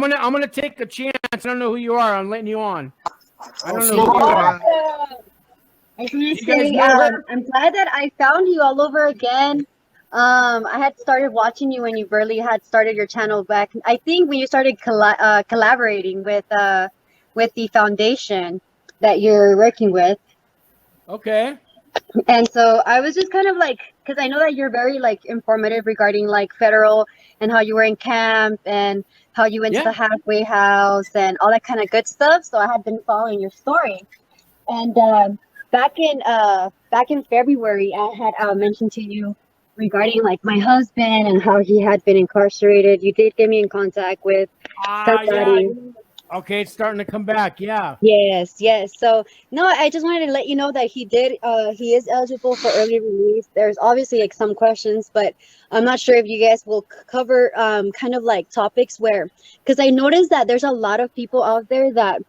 I'm gonna take a chance. I don't know who you are. I'm letting you on. I don't know who you are. I just want to say, I'm glad that I found you all over again. I had started watching you when you barely had started your channel back. I think when you started collaborating with the foundation that you're working with. Okay. And so I was just kind of like, because I know that you're very like informative regarding like federal and how you were in camp and how you went to the halfway house and all that kind of good stuff. So I had been following your story. And back in February, I had mentioned to you regarding like my husband and how he had been incarcerated. You did get me in contact with somebody. Yeah. Okay, it's starting to come back. Yeah. Yes. So no, I just wanted to let you know that he is eligible for early release. There's obviously like some questions, but I'm not sure if you guys will cover kind of like topics where, because I noticed that there's a lot of people out there that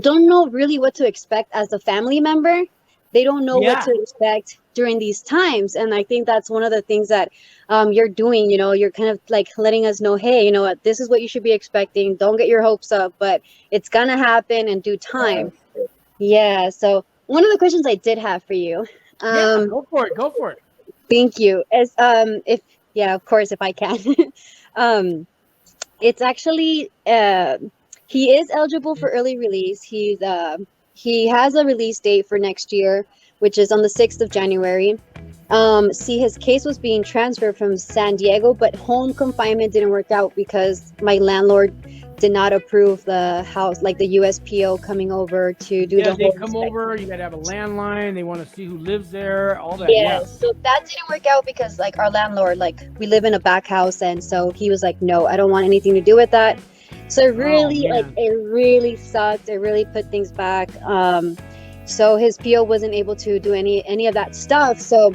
don't know really what to expect as a family member. They don't know what to expect during these times. And I think that's one of the things that you're doing. You know, you're kind of like letting us know, hey, you know what, this is what you should be expecting. Don't get your hopes up, but it's going to happen in due time. Yeah. So one of the questions I did have for you. Go for it. Thank you. Is of course, if I can. It's actually he is eligible for early release. He has a release date for next year, which is on the 6th of January. His case was being transferred from San Diego, but home confinement didn't work out because my landlord did not approve the house, like the USPO coming over to do the whole they come over, you gotta have a landline, they want to see who lives there, all that. So that didn't work out because like our landlord, like we live in a back house, and so he was like, no, I don't want anything to do with that. So it really sucked. It really put things back. So his PO wasn't able to do any of that stuff. So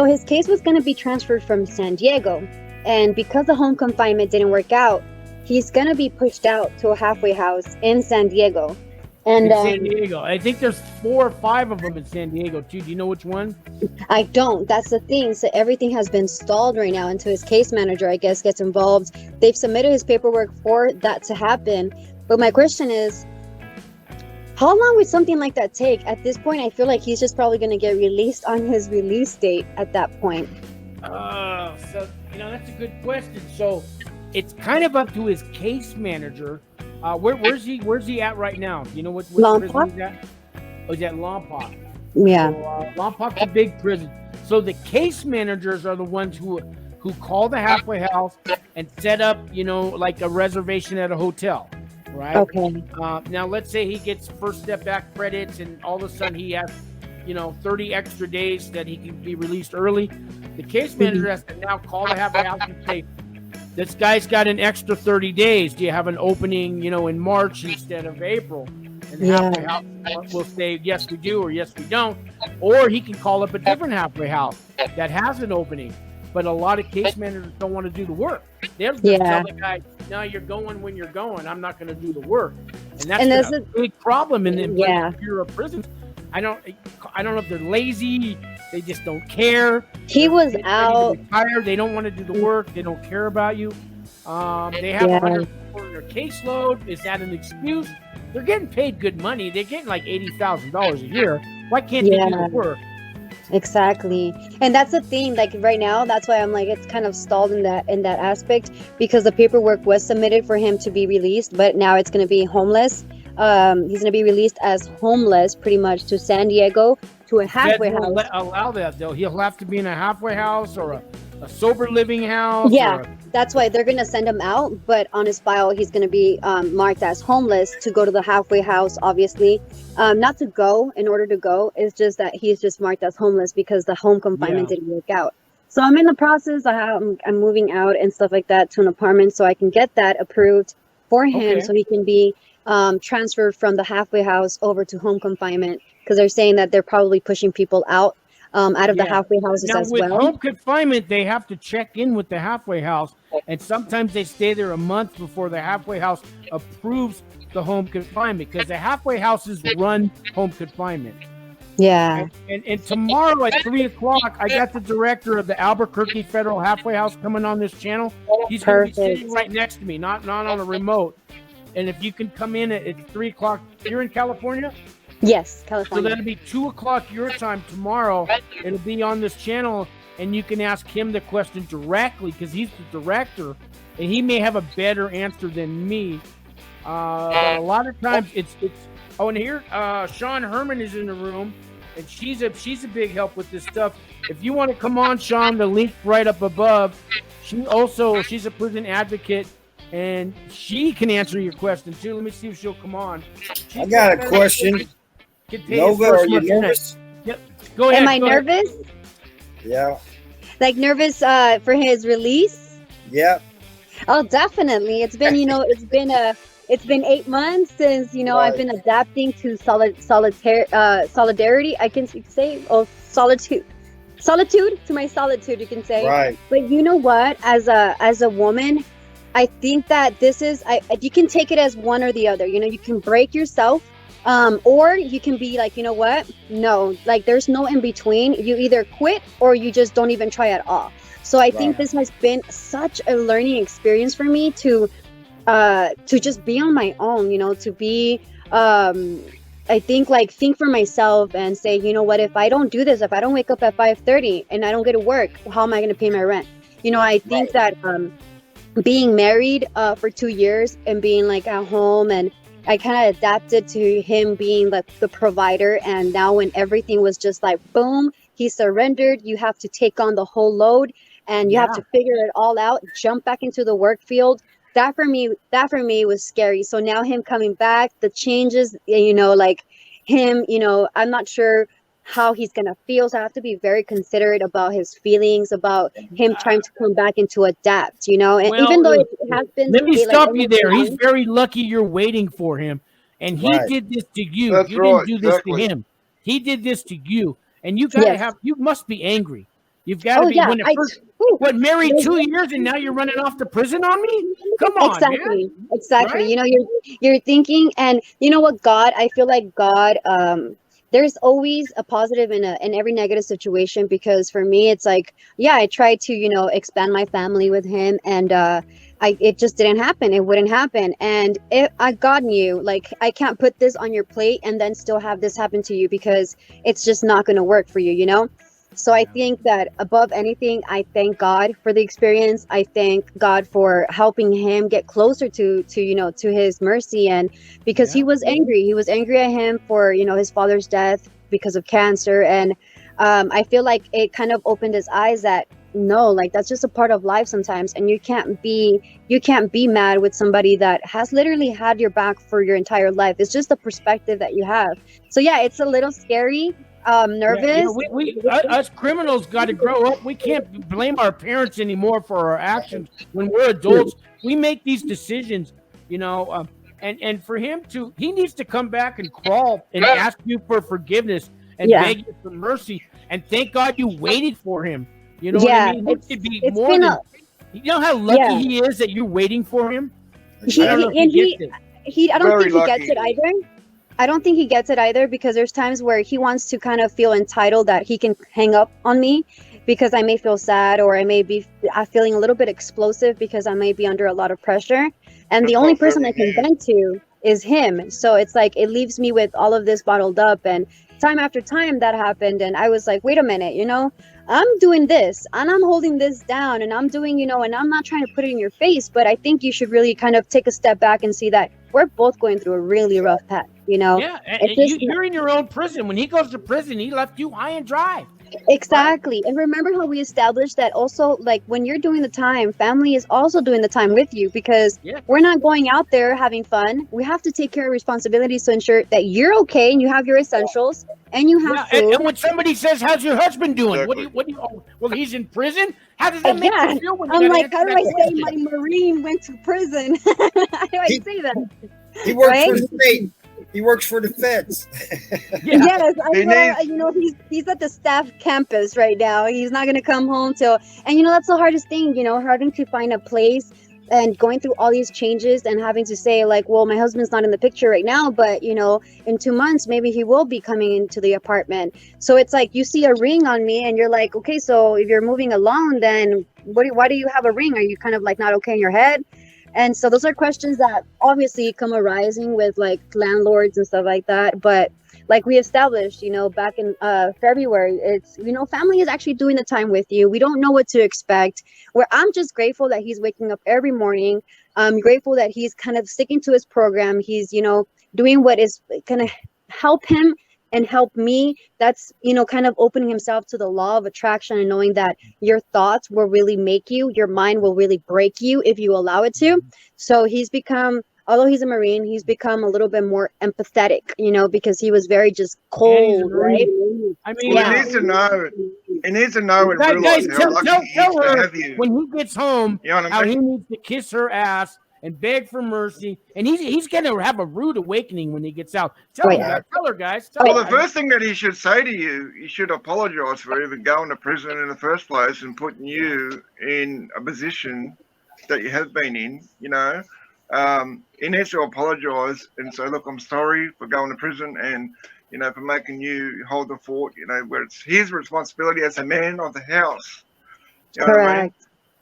his case was going to be transferred from San Diego, and because the home confinement didn't work out, he's going to be pushed out to a halfway house in San Diego. And San Diego, I think there's 4 or 5 of them in San Diego too. Do you know which one? I don't. That's the thing. So everything has been stalled right now until his case manager, I guess, gets involved. They've submitted his paperwork for that to happen. But my question is, how long would something like that take? At this point, I feel like he's just probably going to get released on his release date at that point. So that's a good question. So it's kind of up to his case manager. Where's he at right now? You know what prison he's at? Oh, he's at Lompoc. Yeah. So, Lompoc's a big prison. So the case managers are the ones who call the halfway house and set up, like a reservation at a hotel, right? Okay. Now let's say he gets first step back credits, and all of a sudden he has, 30 extra days that he can be released early. The case manager has to now call the halfway house and say, this guy's got an extra 30 days. Do you have an opening, in March instead of April? And the halfway house will say, yes, we do, or yes, we don't. Or he can call up a different halfway house that has an opening. But a lot of case managers don't want to do the work. They'll just tell the guy, no, you're going when you're going. I'm not going to do the work. And that's a big problem in the Bureau of Prisons. I don't know if they're lazy. They just don't care. He was out. Tired. They don't want to do the work. They don't care about you. They have 100 people in their caseload. Is that an excuse? They're getting paid good money. They're getting like $80,000 a year. Why can't they do the work? Exactly. And that's the thing, like right now, that's why I'm like, it's kind of stalled in that aspect, because the paperwork was submitted for him to be released, but now it's going to be homeless. He's going to be released as homeless pretty much to San Diego, to a halfway house. Allow that though. He'll have to be in a halfway house or a sober living house. Yeah, that's why they're going to send him out. But on his file, he's going to be marked as homeless to go to the halfway house, obviously. Not to go in order to go. It's just that he's just marked as homeless because the home confinement didn't work out. So I'm in the process. I'm moving out and stuff like that to an apartment so I can get that approved for him so he can be transferred from the halfway house over to home confinement, because they're saying that they're probably pushing people out of the halfway houses as well. With home confinement, they have to check in with the halfway house, and sometimes they stay there a month before the halfway house approves the home confinement, because the halfway houses run home confinement. Yeah. And tomorrow at 3 o'clock, I got the director of the Albuquerque Federal Halfway House coming on this channel. He's going to be Perfect. sitting right next to me, not on a remote. And if you can come in at 3 o'clock, you're in California? Yes, So California. that'll be 2 o'clock your time tomorrow. It'll be on this channel, and you can ask him the question directly because he's the director, and he may have a better answer than me. But a lot of times it's oh, and here Sean Herman is in the room, and she's a big help with this stuff. If you want to come on, Sean, the link right up above. She's a prison advocate, and she can answer your question too. Let me see if she'll come on. I got a question. Nova, are you nervous? Yep. Go ahead. Am I nervous? Yeah. Like nervous for his release? Yeah. Oh, definitely. It's been, it's been 8 months since, I've been adapting to solidarity. I can say, solitude to my solitude, you can say. Right. But you know what? As a woman, I think that this is, you can take it as one or the other. You can break yourself, or you can be like, you know what? No, like there's no in between. You either quit or you just don't even try at all. So I think this has been such a learning experience for me to just be on my own, to be, I think for myself and say, you know what, if I don't do this, if I don't wake up at 5:30 and I don't get to work, how am I going to pay my rent? I think that being married for 2 years and being like at home, and I kind of adapted to him being like the provider. And now when everything was just like, boom, he surrendered, you have to take on the whole load and you have to figure it all out, jump back into the work field. That for me was scary. So now him coming back, the changes, like him, I'm not sure how he's going to feel. So I have to be very considerate about his feelings, about him trying to come back and to adapt, and even though it has been. Let me stop you there. He's very lucky you're waiting for him. And he did this to you. That's you right, didn't do this exactly. to him. He did this to you. And you gotta you must be angry. You've got to be married 2 years and now you're running off to prison on me? Come on, man. Exactly. Right? You're thinking, and you know what, God, I feel like God, there's always a positive in every negative situation, because for me, it's like, I tried to, expand my family with him, and it just didn't happen. It wouldn't happen. And God knew, like, I can't put this on your plate and then still have this happen to you, because it's just not going to work for you, So I think that above anything, I thank God for the experience. I thank God for helping him get closer to his mercy. And because he was angry. He was angry at him for, his father's death because of cancer. And I feel like it kind of opened his eyes that, no, like that's just a part of life sometimes. And you can't be mad with somebody that has literally had your back for your entire life. It's just the perspective that you have. So it's a little scary. Nervous. Us criminals got to grow up. We can't blame our parents anymore for our actions. When we're adults, we make these decisions, and for him he needs to come back and crawl and ask you for forgiveness and beg you for mercy. And thank God you waited for him. You know what I mean? It could be more than, you know how lucky he is that you're waiting for him? I don't know if he gets it. I don't think he gets it either. I don't think he gets it either, because there's times where he wants to kind of feel entitled that he can hang up on me because I may feel sad, or I may be feeling a little bit explosive because I may be under a lot of pressure. And the only person I can vent to is him. So it's like it leaves me with all of this bottled up. And time after time that happened. And I was like, wait a minute, I'm doing this and I'm holding this down and I'm doing, and I'm not trying to put it in your face, but I think you should really kind of take a step back and see that we're both going through a really rough patch, Yeah, and you're in your own prison. When he goes to prison, he left you high and dry. Exactly. And remember how we established that also, like, when you're doing the time, family is also doing the time with you, because we're not going out there having fun. We have to take care of responsibilities to ensure that you're okay and you have your essentials and you have food. And when somebody says, how's your husband doing? Exactly. Well, he's in prison? How does that make you feel? When I'm like, how do I say my Marine went to prison? How do I say that? He works for the state. He works for the feds. Yes, he's at the staff campus right now. He's not going to come home till, and that's the hardest thing, having to find a place and going through all these changes and having to say like, well, my husband's not in the picture right now, but you know, in 2 months maybe he will be coming into the apartment. So it's like you see a ring on me and you're like, okay, so if you're moving alone, then why do you have a ring? Are you kind of like not okay in your head? And so those are questions that obviously come arising with like landlords and stuff like that. But like we established, you know, back in February, it's, you know, family is actually doing the time with you. We don't know what to expect. Where I'm just grateful that he's waking up every morning. I'm grateful that he's kind of sticking to his program. He's, you know, doing what is going to help him and help me. That's, you know, kind of opening himself to the law of attraction and knowing that your thoughts will really make you, your mind will really break you if you allow it to. So he's become, although he's a Marine, he's become a little bit more empathetic, you know, because he was very just cold, right? I mean, Well, he needs to know. He needs to know and realize how lucky he is to have you. When he gets home, You know what I how mean? he needs to kiss her ass and beg for mercy, and he's gonna have a rude awakening when he gets out. Tell her, guys. Well, the first thing that he should say to you, he should apologize for even going to prison in the first place and putting you in a position that you have been in. You know, he needs to apologize and say, "Look, I'm sorry for going to prison and, you know, for making you hold the fort. You know, where it's his responsibility as a man of the house." You know what I mean?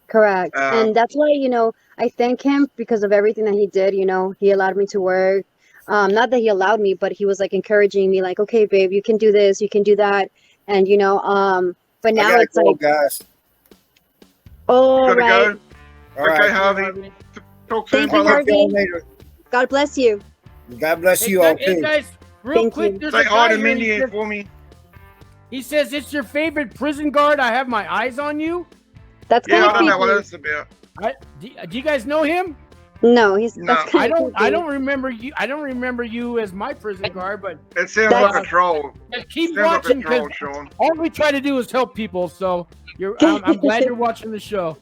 Correct. And that's why, you know, I thank him because of everything that he did. You know, he allowed me to work. Not that he allowed me, but he was like encouraging me, like, okay, babe, you can do this, you can do that. And, you know, but now it's like, guys. oh, right. Go. Okay, Harvey. Talk soon, Thank you, brother. Harvey. God bless you. God bless you all Hey too. guys, real Thank quick, you. there's Say a hi guy to here, Mindy for me. he says, it's your favorite prison guard. I have my eyes on you. That's Yeah, kind I of don't know what creepy. that's about. Do you guys know him? No, No, that's kind of I don't remember you. I don't remember you as my prison guard, but It sounds like a troll. keep Sounds like a watching troll, because Sean. all we try to do is help people. So I'm glad you're watching the show.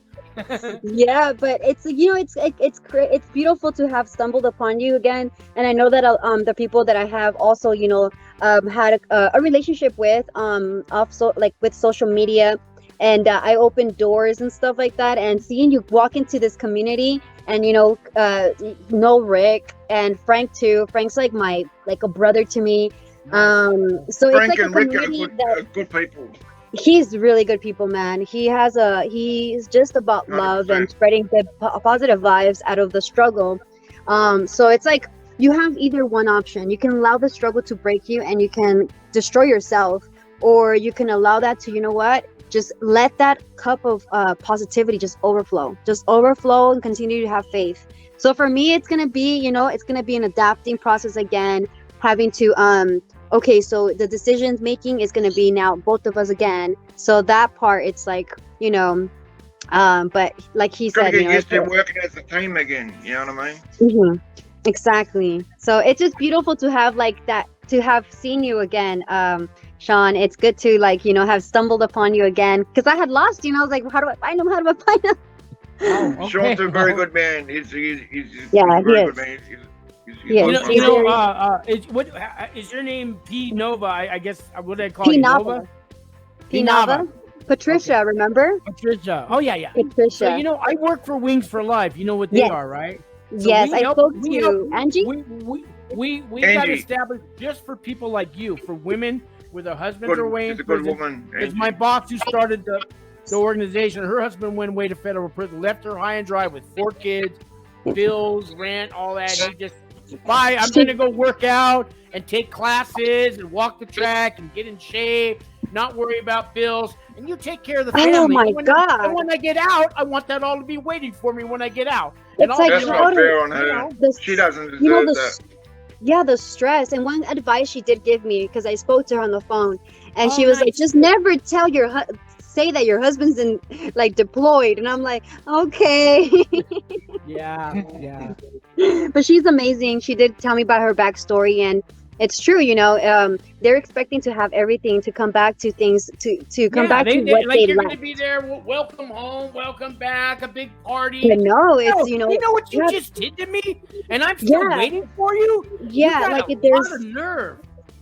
Yeah, but it's, you know, it's beautiful to have stumbled upon you again. And I know that the people that I have also, you know, had a relationship with also like with social media, and I opened doors and stuff like that. And seeing you walk into this community, and you know Rick and Frank too. Frank's like a brother to me. So it's Frank like a and Rick community are good people. He's really good people, man. He's just about love 100%. and spreading good positive vibes out of the struggle. So it's like you have either one option. You can allow the struggle to break you and you can destroy yourself, or you can allow that to, you know what, just let that cup of positivity just overflow and continue to have faith. So for me, it's gonna be, you know, it's gonna be an adapting process again, having to okay, so the decisions making is going to be now both of us again. So that part, it's like, you know, but like he Gotta said, get you know, used to working as a team again. You know what I mean? mhm, exactly. So it's just beautiful to have like that, to have seen you again, Sean. It's good to, like, you know, have stumbled upon you again, because I had lost you and I was like, how do I find him? Oh, okay. Sean's a very good man. He's Yeah, a very he good is. man. Yeah, What is your name? P Nova? I guess. What did I call P you? Nava. P Nava. Patricia, remember? Patricia. Oh yeah. Patricia. So, you know, I work for Wings for Life. You know what they Yes. are, right? So Yes, we I help- spoke we to help- Angie. We got Angie. established just for people like you, for women where their husbands Good, are away in she's a good prison. woman. It's my boss who started the organization. Her husband went away to federal prison, left her high and dry with 4 kids, bills, rent, all that. He just, bye, I'm going to go work out and take classes and walk the track and get in shape, not worry about bills. And you take care of the family. Oh my And God. And when I get out, I want that all to be waiting for me when I get out. It's And like, That's you know, how not do- fair on you her. know, She doesn't deserve you know, that. yeah, the stress. And one advice she did give me, because I spoke to her on the phone, and Oh, she was like, nice. just never tell say that your husband's in, like, deployed. And I'm like, okay. yeah. But she's amazing. She did tell me about her backstory, and it's true, you know. They're expecting to have everything to come back to things, to come back to what like they you're left. going to be there. Welcome home, welcome back, a big party. But no, it's, No, you know, you know what you yeah. just did to me, and I'm still Yeah. waiting for you. Yeah, You got like a there's lot of nerve.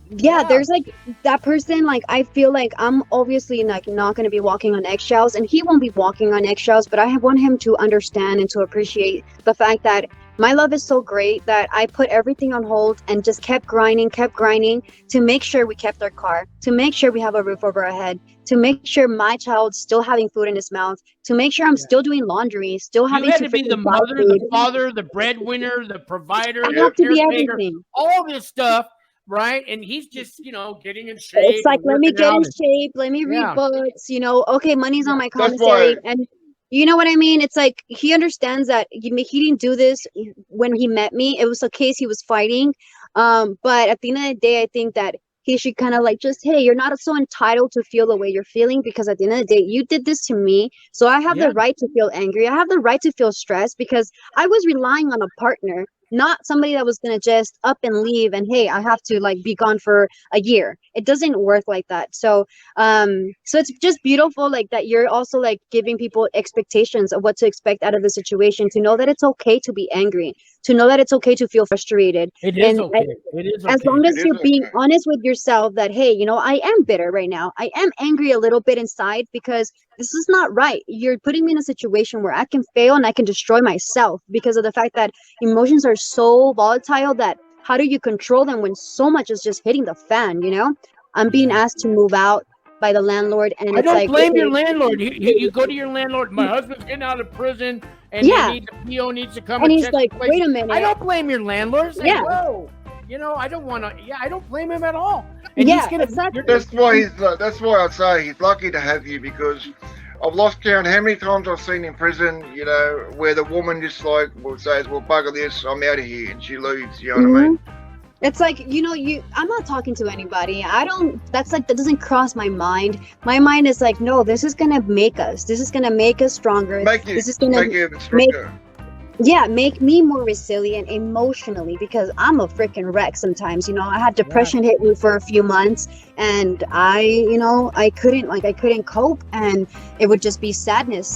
yeah, Yeah. there's like that person, like I feel like I'm obviously like not going to be walking on eggshells, and he won't be walking on eggshells, but want him to understand and to appreciate the fact that my love is so great that I put everything on hold and just kept grinding to make sure we kept our car, to make sure we have a roof over our head, to make sure my child's still having food in his mouth, to make sure I'm still doing laundry, still having You had to to be the freaking buy mother, food. the father, the breadwinner, the provider, I the have to be caretaker, everything. all this stuff, right? And he's just, getting in shape. It's like, and let me working get in out and- shape, let me read Yeah. books, okay, money's on my That's commissary. why- And you know what I mean? It's like he understands that he didn't do this when he met me. It was a case he was fighting. But at the end of the day, I think that he should kind of like just, hey, you're not so entitled to feel the way you're feeling, because at the end of the day, you did this to me. So I have Yeah. the right to feel angry. I have the right to feel stressed because I was relying on a partner, not somebody that was going to just up and leave and, hey, I have to like be gone for a year. It doesn't work like that. So so it's just beautiful like that you're also like giving people expectations of what to expect out of the situation, to know that it's okay to be angry, to know that it's okay to feel frustrated. It is And okay. It is okay. as long as It you're is being okay. honest with yourself that, hey, I am bitter right now, I am angry a little bit inside because this is not right. You're putting me in a situation where I can fail and I can destroy myself because of the fact that emotions are so volatile that how do you control them when so much is just hitting the fan? I'm being asked to move out by the landlord, and I it's don't like, blame your okay, landlord. You go to your landlord. My husband's getting out of prison, and Yeah. the PO needs to come and and he's check like, the place. wait a minute. I don't blame your landlord. Say, Yeah. whoa. I don't want to. Yeah, I don't blame him at all. And Yeah, he's gonna. exactly. That's why that's why I'd say he's lucky to have you, because I've lost count how many times I've seen in prison, where the woman just like says, "Well, bugger this, I'm out of here," and she leaves. You know what I mean? It's like, I'm not talking to anybody. That doesn't cross my mind. My mind is like, no, this is going to make us. This is going to make us stronger. This is going Make to you even stronger. make me more resilient emotionally, because I'm a freaking wreck sometimes. I had depression hit me for a few months, and I couldn't cope, and it would just be sadness.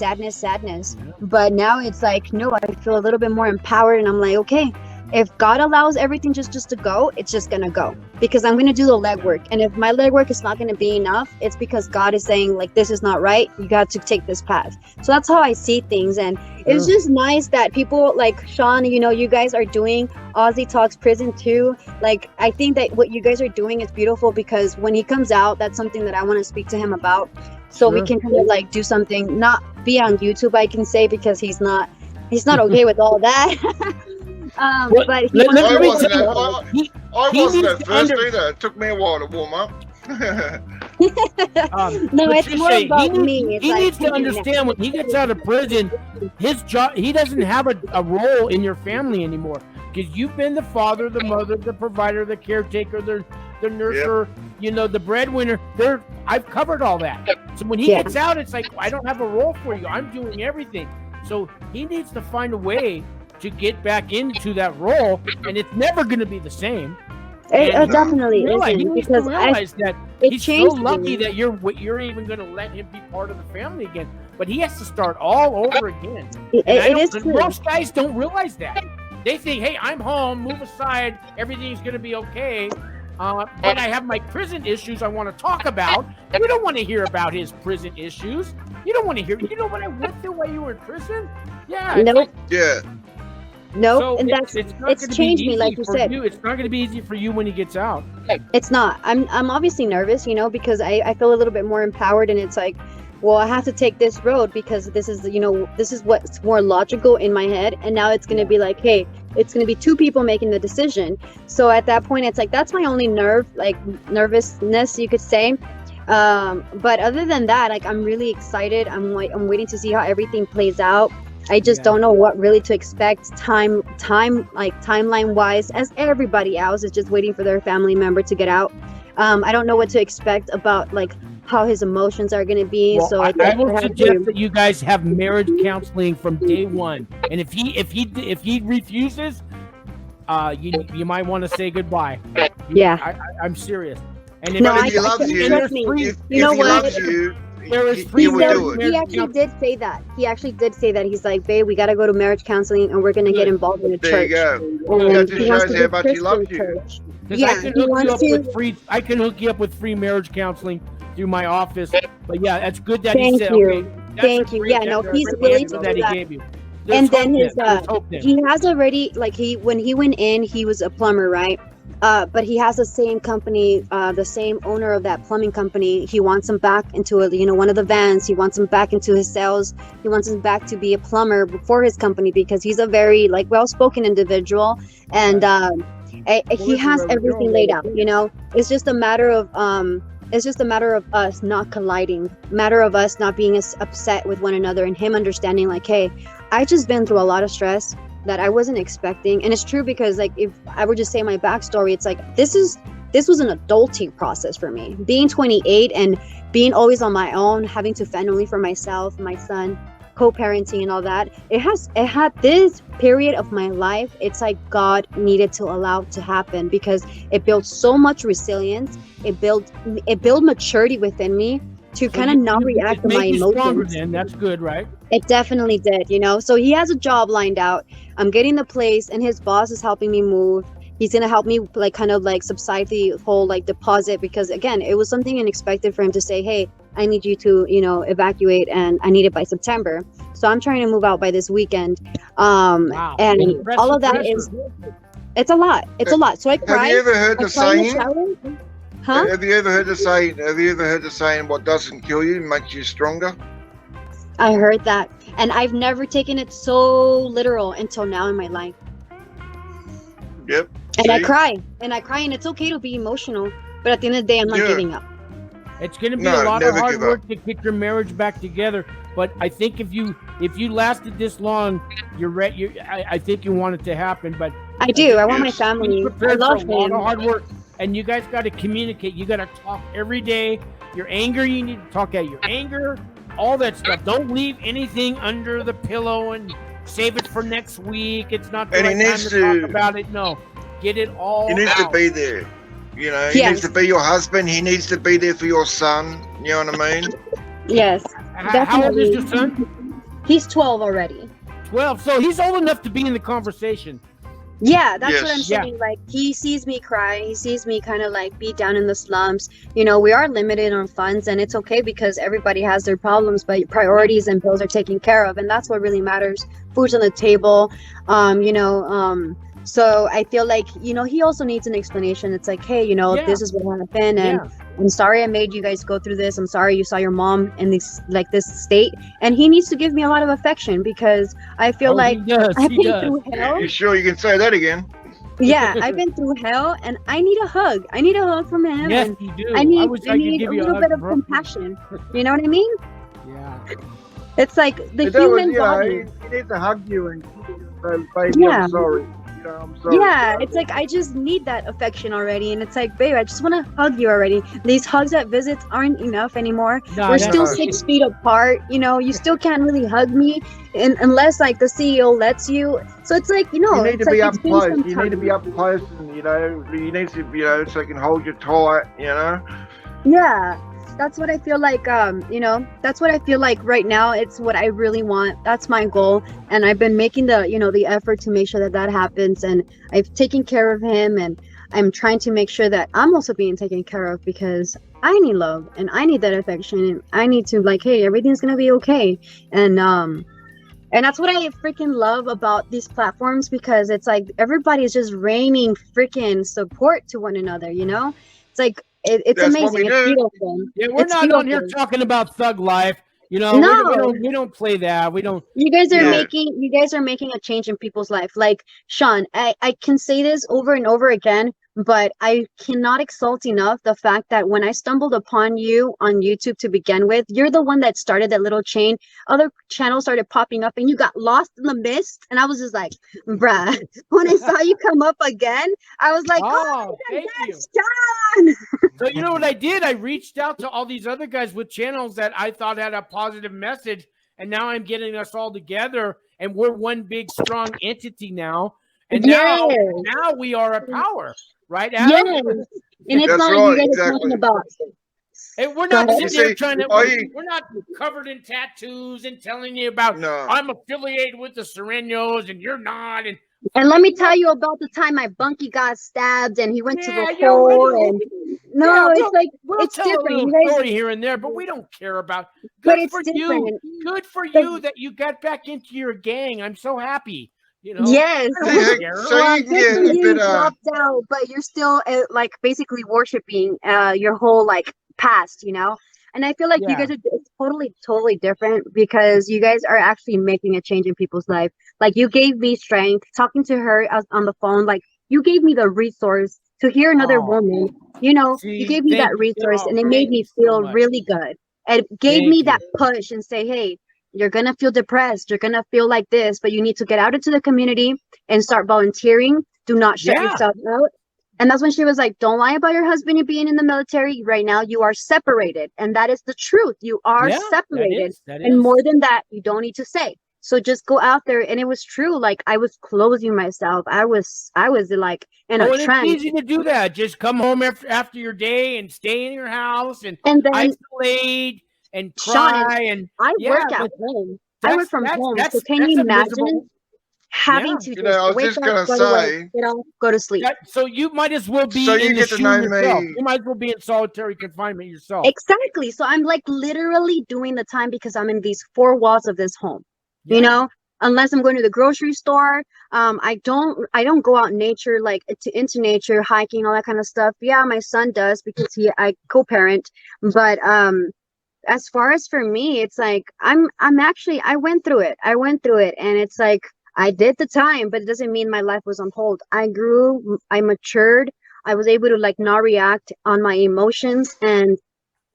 But now it's like, no, I feel a little bit more empowered, and I'm like, okay, if God allows everything just to go, it's just gonna go, because I'm gonna do the legwork. And if my legwork is not gonna be enough, it's because God is saying, like, this is not right, you got to take this path. So that's how I see things. And it's just nice that people like Sean, you guys are doing Aussie Talks Prison too. Like, I think that what you guys are doing is beautiful, because when he comes out, that's something that I want to speak to him about, so we can kind of like do something, not be on YouTube, I can say, because he's not okay with all that. But he let I me wasn't tell at, He I he wasn't needs at to first under- either. It took me a while to warm up. No, it's more Patricia, about me. It's he like, needs to understand when he gets out of prison, his job. He doesn't have a role in your family anymore, because you've been the father, the mother, the provider, the caretaker, the nurser, the breadwinner. I've covered all that. So when he gets out, it's like, I don't have a role for you. I'm doing everything. So he needs to find a way to get back into that role, and it's never going to be the same. It And definitely he isn't, needs to because realize that it he's so changed lucky me. that you're even going to let him be part of the family again. But he has to start all over again. It is And true. most guys don't realize that. They think, hey, I'm home, move aside, everything's going to be okay. But I have my prison issues I want to talk about. You don't want to hear about his prison issues. You don't want to hear. You know what I went through while you were in prison? Yeah. it's Nope. like- Yeah. Nope. So And it's not it's gonna be changed me, easy like you for said. It's not going to be easy for you when he gets out. It's not. I'm obviously nervous, because I feel a little bit more empowered, and it's like, well, I have to take this road because this is what's more logical in my head. And now it's going to be like, hey, it's going to be two people making the decision. So at that point, it's like, that's my only nervousness, you could say. But other than that, like, I'm really excited. I'm waiting to see how everything plays out. I just don't know what really to expect timeline wise, as everybody else is just waiting for their family member to get out. I don't know what to expect about like how his emotions are going to be. Well, So I will have suggest to- that you guys have marriage counseling from day one. And if he refuses, you might want to say goodbye. Yeah. I'm serious. And if, No, But I- if he loves you, trust me. if You know he what? loves you, There is he free will will. do it. He actually did say that. He's like, babe, we got to go to marriage counseling, and we're going to get involved in a There church. you go. And That he just wants shows to how do much he Christian loves you. church. Because Yeah, I can he hook you wants up to. with free. I can hook you up with free marriage counseling through my office. But yeah, that's good that he Thank said. you. Okay, that's Thank a you. great, Yeah, no, that's a he's great willing answer to that do he that. gave you. There's And then hope his then. There's hope then. he has already, like, when he went in, he was a plumber, right? But he has the same company, the same owner of that plumbing company. He wants him back into one of the vans. He wants him back into his sales. He wants him back to be a plumber for his company because he's a very, like, well-spoken individual, and he has everything laid out. It's just a matter of us not colliding, matter of us not being as upset with one another, and him understanding, like, hey, I just been through a lot of stress that I wasn't expecting. And it's true, because, like, if I were just say my backstory, it's like this was an adulting process for me, being 28 and being always on my own, having to fend only for myself, my son, co-parenting and all that. It had this period of my life, it's like God needed to allow it to happen, because it built so much resilience. It built maturity within me to kind of not react to my emotions. Then that's good, right? It definitely did, So he has a job lined out. I'm getting the place, and his boss is helping me move. He's gonna help me, like, kind of like subside the whole, like, deposit, because again, it was something unexpected for him to say, hey, I need you to, evacuate, and I need it by September. So I'm trying to move out by this weekend. Wow. And Impressive all of that pressure. it's a lot. It's a lot. So I cried. Have you ever heard the I cried in saying? shower. Huh? Have you ever heard the saying, what doesn't kill you makes you stronger? I heard that, and I've never taken it so literal until now in my life. Yep. And I See? cry, and it's okay to be emotional, but at the end of the day, I'm not Yeah. giving up. It's going to be No, a lot of never hard give work to get your marriage back together. But I think if you lasted this long, you're ready. I think you want it to happen. But I do. I want my Yes. family. be I prepared love for a lot him. of hard work, and you guys got to communicate. You got to talk every day. Your anger, you need to talk out your anger, all that stuff. Don't leave anything under the pillow and save it for next week. It's not the And he right time needs to to- talk about it. No, get it all He needs out. to be there. He Yes. needs to be your husband. He needs to be there for your son. You know what I mean? Yes, How old is definitely. your son? He's 12 already. 12. So he's old enough to be in the conversation. Yeah, that's what I'm Yes. Yeah. saying. Like, he sees me cry. He sees me kind of like be down in the slumps. We are limited on funds, and it's okay because everybody has their problems, but priorities and bills are taken care of, and that's what really matters. Food's on the table. So I feel like, he also needs an explanation. It's like, hey, Yeah. this is what happened, and Yeah. I'm sorry I made you guys go through this. I'm sorry you saw your mom in this state, and he needs to give me a lot of affection, because I feel like he does. I've He been does. through hell. You sure you can say that again? Yeah, I've been through hell, and I need a hug. I need a hug from him. Yes, And you do. I need, wish I could need give a you little hug, bit of bro. compassion. You know what I mean? Yeah. It's like the But that was, human body. he needs to hug you and say, baby, Yeah. I'm sorry. I'm sorry. Yeah, it's like I just need that affection already, and it's like, babe, I just want to hug you already. These hugs at visits aren't enough anymore. No, We're that's still right. 6 feet apart. You still can't really hug me, unless like the CEO lets you. So it's like, You need it's to be like up it's been close. some You need to time. be up close, and you need to, so he can hold you tight. Yeah, that's what I feel like. That's what I feel like right now. It's what I really want. That's my goal, and I've been making the effort to make sure that happens. And I've taken care of him, and I'm trying to make sure that I'm also being taken care of, because I need love and I need that affection, and I need to, like, hey, everything's gonna be okay. And that's what I freaking love about these platforms, because it's like everybody's just raining freaking support to one another. It's like it's That's what amazing. we It's do. beautiful. Yeah, we're It's not on here beautiful. talking about thug life. No. We don't play that. We don't. You guys are Yeah. making a change in people's life. Like, Sean, I can say this over and over again, but I cannot exalt enough the fact that when I stumbled upon you on YouTube to begin with, you're the one that started that little chain. Other channels started popping up, and you got lost in the mist. And I was just like, bruh, when I saw you come up again, I was like, oh, Thank you. that's Sean. So you know what I did? I reached out to all these other guys with channels that I thought had a positive message, and now I'm getting us all together, and we're one big strong entity now. And now we are a power, right, Adam? Yes. And it's That's not like right, you guys are exactly. talking about. And we're Go not ahead. sitting there You see, trying to. all you- We're not covered in tattoos and telling you about No. I'm affiliated with the Serenos and you're not. And And let me tell you about the time my bunkie got stabbed and he went to the Yeah, hole. And no, it's like we'll it's tell a different. little You guys, story here and there, but we don't care about. but Good it's for different. you. Good for But you that you got back into your gang. I'm so happy. You know. yes, I So don't you, care. so well, you can good for get a you, bit you dropped out, but you're still like basically worshiping your whole like past, you know. And I feel like you Yeah. guys are it's totally different because you guys are actually making a change in people's life. Like you gave me strength talking to her on the phone. Like you gave me the resource to hear another Oh, woman. You know, you see, gave me thank that you. resource, Oh, and it made thank me you so feel much. really good. It gave Thank me you. that push and say, hey, you're gonna feel depressed, you're gonna feel like this, but you need to get out into the community and start volunteering. Do not shut Yeah. yourself out. And that's when she was like, don't lie about your husband being in the military. Right now, you are separated. And that is the truth. You are Yeah, that separated. is. That And is. more than that, you don't need to say. So just go out there. And it was true. Like I was closing myself. I was like in a Oh, and it's trance. easy to do that. Just come home after your day and stay in your house and And then isolate and Sean, and cry and I yeah, work at but home. I work from home. So can that's you a miserable. imagine Yeah. having to You just know, I was wake just up, gonna go to work, say, go to sleep? So you might as well be so in you the get to shoe know yourself. me. You might as well be in solitary confinement yourself. Exactly. So I'm like literally doing the time because I'm in these four walls of this home. You Yeah. know, unless I'm going to the grocery store, I don't go out in nature like into nature, hiking, all that kind of stuff. Yeah, my son does because I co-parent, but as far as for me, it's like I'm actually I went through it. And it's like I did the time, but it doesn't mean my life was on hold. I grew, I matured. I was able to like not react on my emotions, and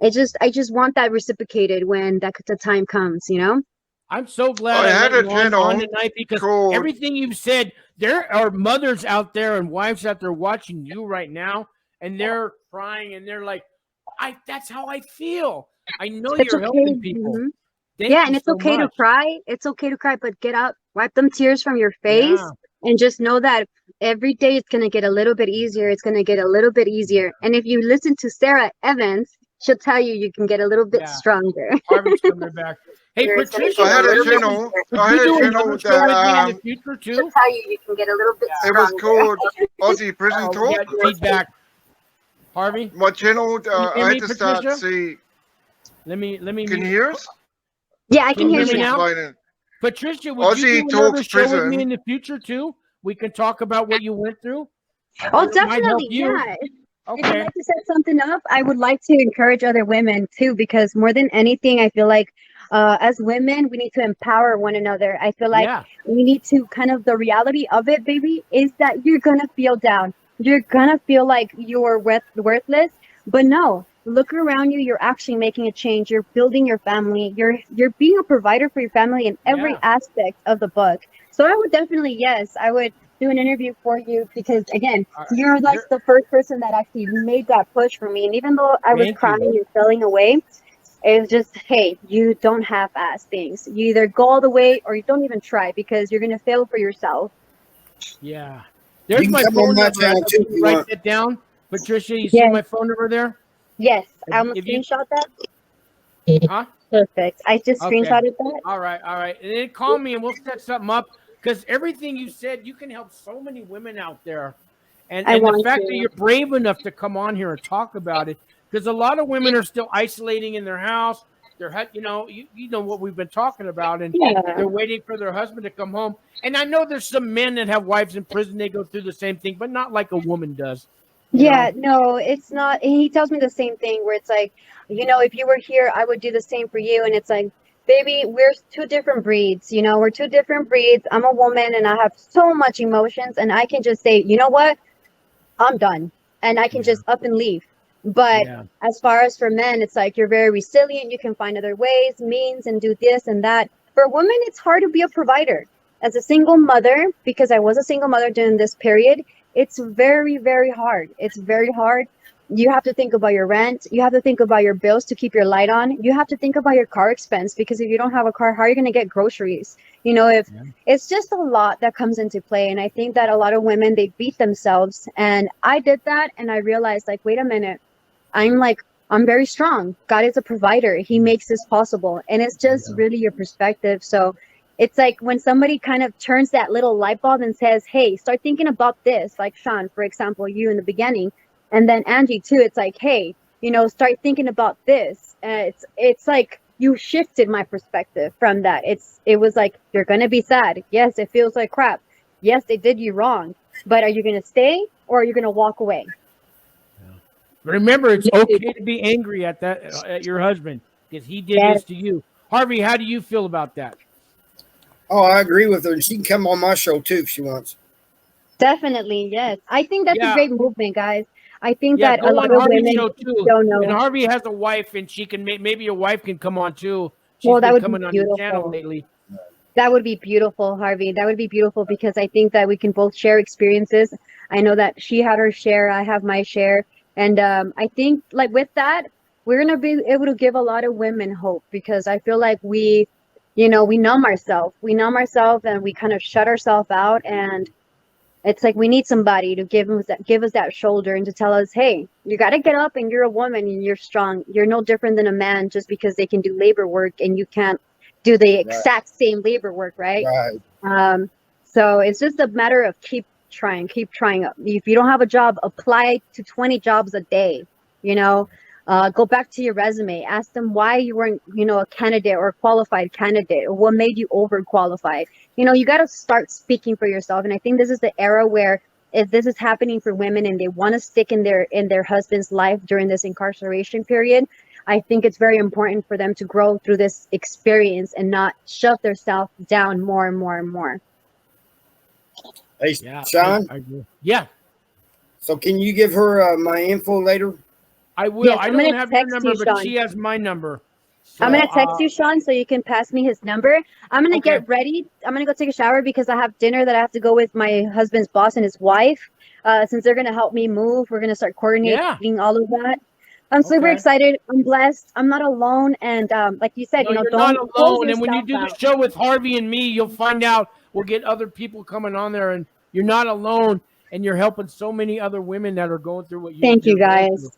I just want that reciprocated when the time comes, you know? I'm so glad I I had let a you on channel tonight because called. everything you've said, there are mothers out there and wives out there watching you right now, and they're crying and they're like, that's how I feel. I know It's you're okay. helping people. Mhm. Thank Yeah, you and it's so okay to much. cry. It's okay to cry, but get up, wipe them tears from your Yeah. face, and just know that every day it's gonna get a little bit easier. It's gonna get a little bit easier. And if you listen to Sarah Evans, she'll tell you you can get a little bit Yeah. stronger. Harvey's coming back. Hey, It's gonna Patricia, get I had a little bit channel. easier. would I you had a do channel another show with me in the that future She'll too? tell you can get a little bit it was stronger. called Aussie Prison Oh, we Talk. got feedback. Harvey, My channel, can you hear I me, had to start. Patricia? See, Let me can you mute. hear us? Yeah, I Can can you hear hear you me now. now? Explaining. Patricia, would you do Aussie another Talks show with me in Prison. the future too? We can talk about what you went through. Oh, It might help definitely. you. Yeah. If you'd Okay. like to set something up, I would like to encourage other women too, because more than anything, I feel like as women, we need to empower one another. I feel like Yeah. we need to kind of the reality of it, baby, is that you're gonna feel down. You're gonna feel like you're worthless, but no. Look around you. You're actually making a change. You're building your family. You're being a provider for your family in every Yeah. aspect of the book. So I would definitely, yes, I would do an interview for you because again, you're like Here- the first person that actually made that push for me. And even though I was Thank crying you. and feeling away, it was just, hey, you don't half-ass things. You either go all the way or you don't even try because you're gonna fail for yourself. Yeah. You There's can my come phone on my number. channel too Can if you you write want. that down? Patricia, you see Yes, my phone number there? yes. I'm gonna If you screenshot that. huh? Perfect. I just Okay. screenshotted that. All right, and then call me and we'll set something up because everything you said, you can help so many women out there, and I the want fact that to. you're brave enough to come on here and talk about it, because a lot of women are still isolating in their house. You know, you know what we've been talking about, and Yeah. they're waiting for their husband to come home. And I know there's some men that have wives in prison; they go through the same thing, but not like a woman does. You Yeah, know? no, it's not. He tells me the same thing where it's like, if you were here, I would do the same for you. And it's like, baby, we're two different breeds. We're two different breeds. I'm a woman and I have so much emotions, and I can just say, you know what? I'm done. And I can Yeah. just up and leave. But Yeah. as far as for men, it's like you're very resilient. You can find other ways, means, and do this and that. For women, it's hard to be a provider. As a single mother, because I was a single mother during this period, it's very, very hard. It's very hard. You have to think about your rent. You have to think about your bills to keep your light on. You have to think about your car expense because if you don't have a car, how are you going to get groceries? If Yeah. it's just a lot that comes into play. And I think that a lot of women, they beat themselves. And I did that. And I realized, like, wait a minute, I'm very strong. God is a provider. He makes this possible. And it's just really your perspective. So it's like when somebody kind of turns that little light bulb and says, hey, start thinking about this, like Sean, for example, you in the beginning, and then Angie too. It's like, hey, you know, start thinking about this. It's like you shifted my perspective from that. It was like, you're gonna be sad. Yes, it feels like crap. Yes, they did you wrong, but are you gonna stay or are you gonna walk away? Remember, it's okay to be angry at your husband because he did this to you. Harvey, how do you feel about that? Oh, I agree with her. And she can come on my show too if she wants. Definitely, yes. I think that's Yeah. a great movement, guys. I think that go a lot on of Harvey's women show too. don't know. And Harvey has a wife, and she can maybe your wife can come on too. She's Well, that been would be coming on your channel beautiful. lately. That would be beautiful, Harvey. That would be beautiful because I think that we can both share experiences. I know that she had her share, I have my share. And I think like with that, we're going to be able to give a lot of women hope because I feel like we, you know, we numb ourselves. We numb ourselves and we kind of shut ourselves out. And it's like we need somebody to give us that shoulder and to tell us, hey, you got to get up and you're a woman and you're strong. You're no different than a man just because they can do labor work and you can't do the exact same labor work, right? Right. So it's just a matter of keep trying. If you don't have a job, apply to 20 jobs a day, you know. Go back to your resume, ask them why you weren't, you know, a candidate or a qualified candidate, or what made you overqualified. You know, you got to start speaking for yourself. And I think this is the era where if this is happening for women and they want to stick in their husband's life during this incarceration period, I think it's very important for them to grow through this experience and not shut themselves down more and more and more. Hey, Yeah, Sean. I agree. Yeah, So can you give her my info later? I will. Yes, I I'm don't gonna have your text number, you, but Sean. she has my number. So, I'm gonna text you, Sean, so you can pass me his number. I'm gonna Okay. get ready. I'm gonna go take a shower because I have dinner that I have to go with my husband's boss and his wife. Since they're gonna help me move, we're gonna start coordinating all of that. I'm super Okay. excited. I'm blessed. I'm not alone. And like you said, No, you know, you're don't not close alone. And when you yourself do the out. show with Harvey and me, you'll find out we'll get other people coming on there, and you're not alone. And you're helping so many other women that are going through what Thank you, you're going guys. through.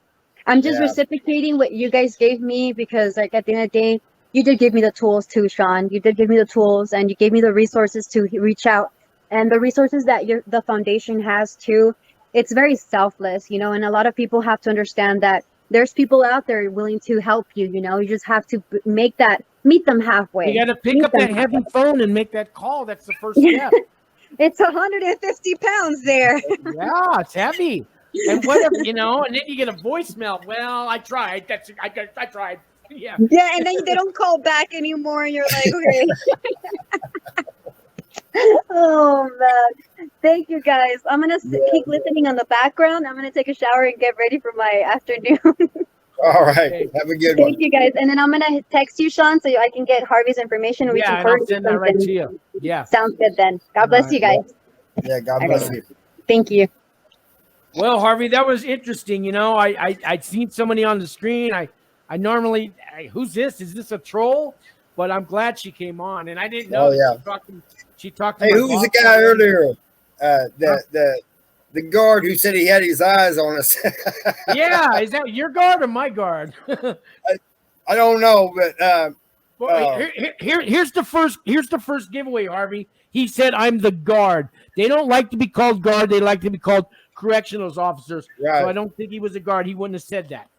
I'm just Yeah. reciprocating what you guys gave me because, like, at the end of the day, you did give me the tools too, Sean. You did give me the tools, and you gave me the resources to reach out, and the resources that the foundation has too. It's very selfless, you know, and a lot of people have to understand that there's people out there willing to help you. You know, you just have to meet them halfway. You got to pick Meet up them that heavy halfway. phone and make that call. That's the first step. It's 150 pounds there. Yeah, it's heavy. And what if, you know, and then you get a voicemail. Well, I tried. I tried. Yeah. Yeah, and then they don't call back anymore, and you're like, okay. Oh man, thank you guys. I'm gonna keep listening on the background. I'm gonna take a shower and get ready for my afternoon. All right. Okay. Have a good Thank one. you guys, and then I'm gonna text you, Sean, so I can get Harvey's information and we Yeah, can and I'll coordinate send that right something. to you. Yeah. Sounds good then. God bless you guys. Yeah, God Okay. bless you. Thank you. Well, Harvey, that was interesting. You know, I'd seen somebody on the screen. I normally, who's this? Is this a troll? But I'm glad she came on, and I didn't know. Oh, that yeah. She talked to Hey, my who was the boss guy already. earlier? The guard who said he had his eyes on us. Yeah, is that your guard or my guard? I don't know, but Well, here's the first giveaway, Harvey. He said, "I'm the guard." They don't like to be called guard. They like to be called correctional officers. Right. So I don't think he was a guard. He wouldn't have said that.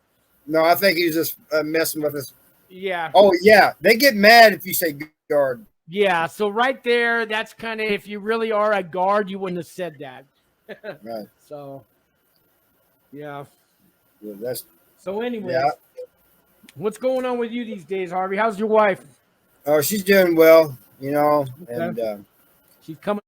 no, I think he was just messing with us. Yeah. Oh yeah, they get mad if you say guard. Yeah. So right there, that's kind of, if you really are a guard, you wouldn't have said that. Right. So, yeah. Yeah, that's So anyways, yeah. what's going on with you these days, Harvey? How's your wife? Oh, she's doing well, you know, Okay. and She's coming